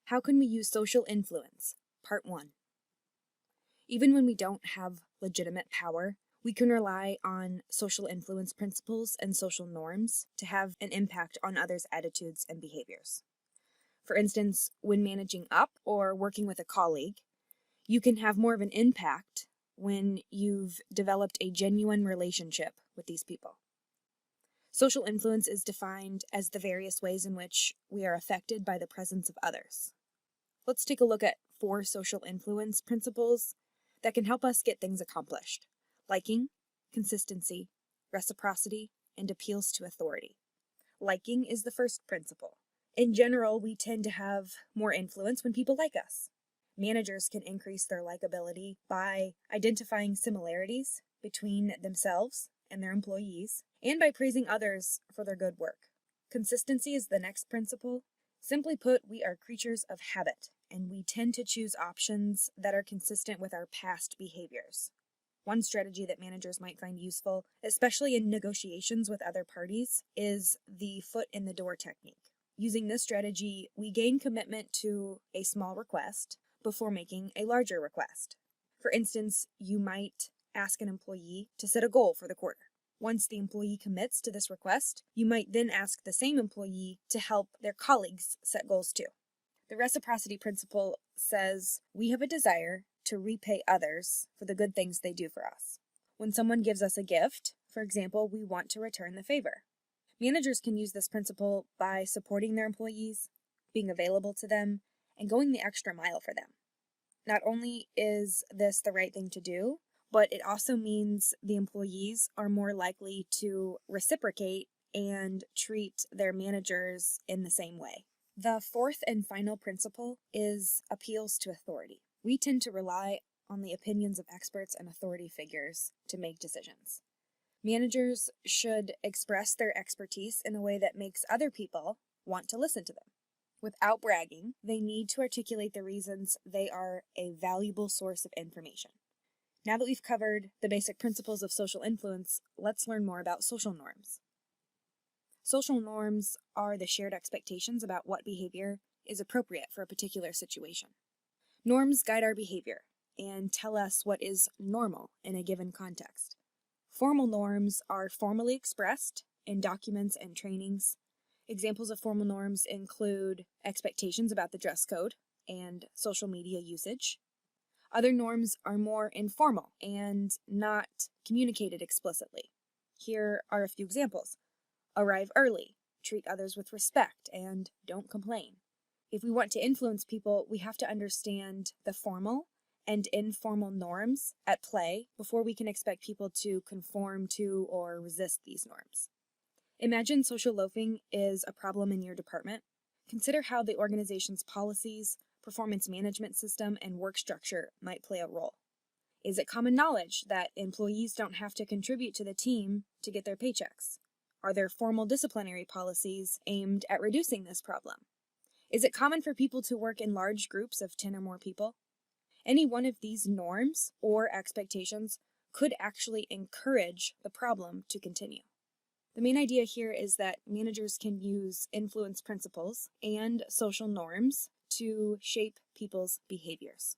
How can we use social influence? Part 1. Even when we don't have legitimate power, we can rely on social influence principles and social norms to have an impact on others' attitudes and behaviors. For instance, when managing up or working with a colleague, you can have more of an impact when you've developed a genuine relationship with these people. Social influence is defined as the various ways in which we are affected by the presence of others. Let's take a look at 4 social influence principles that can help us get things accomplished: liking, consistency, reciprocity, and appeals to authority. Liking is the first principle. In general, we tend to have more influence when people like us. Managers can increase their likability by identifying similarities between themselves and their employees, and by praising others for their good work. Consistency is the next principle. Simply put, we are creatures of habit, and we tend to choose options that are consistent with our past behaviors. One strategy that managers might find useful, especially in negotiations with other parties, is the foot in the door technique. Using this strategy, we gain commitment to a small request before making a larger request. For instance, you might ask an employee to set a goal for the quarter. Once the employee commits to this request, you might then ask the same employee to help their colleagues set goals too. The reciprocity principle says we have a desire to repay others for the good things they do for us. When someone gives us a gift, for example, we want to return the favor. Managers can use this principle by supporting their employees, being available to them, and going the extra mile for them. Not only is this the right thing to do, but it also means the employees are more likely to reciprocate and treat their managers in the same way. The 4th and final principle is appeals to authority. We tend to rely on the opinions of experts and authority figures to make decisions. Managers should express their expertise in a way that makes other people want to listen to them. Without bragging, they need to articulate the reasons they are a valuable source of information. Now that we've covered the basic principles of social influence, let's learn more about social norms. Social norms are the shared expectations about what behavior is appropriate for a particular situation. Norms guide our behavior and tell us what is normal in a given context. Formal norms are formally expressed in documents and trainings. Examples of formal norms include expectations about the dress code and social media usage. Other norms are more informal and not communicated explicitly. Here are a few examples. Arrive early, treat others with respect, and don't complain. If we want to influence people, we have to understand the formal and informal norms at play before we can expect people to conform to or resist these norms. Imagine social loafing is a problem in your department. Consider how the organization's policies, performance management system, and work structure might play a role. Is it common knowledge that employees don't have to contribute to the team to get their paychecks? Are there formal disciplinary policies aimed at reducing this problem? Is it common for people to work in large groups of 10 or more people? Any one of these norms or expectations could actually encourage the problem to continue. The main idea here is that managers can use influence principles and social norms to shape people's behaviors.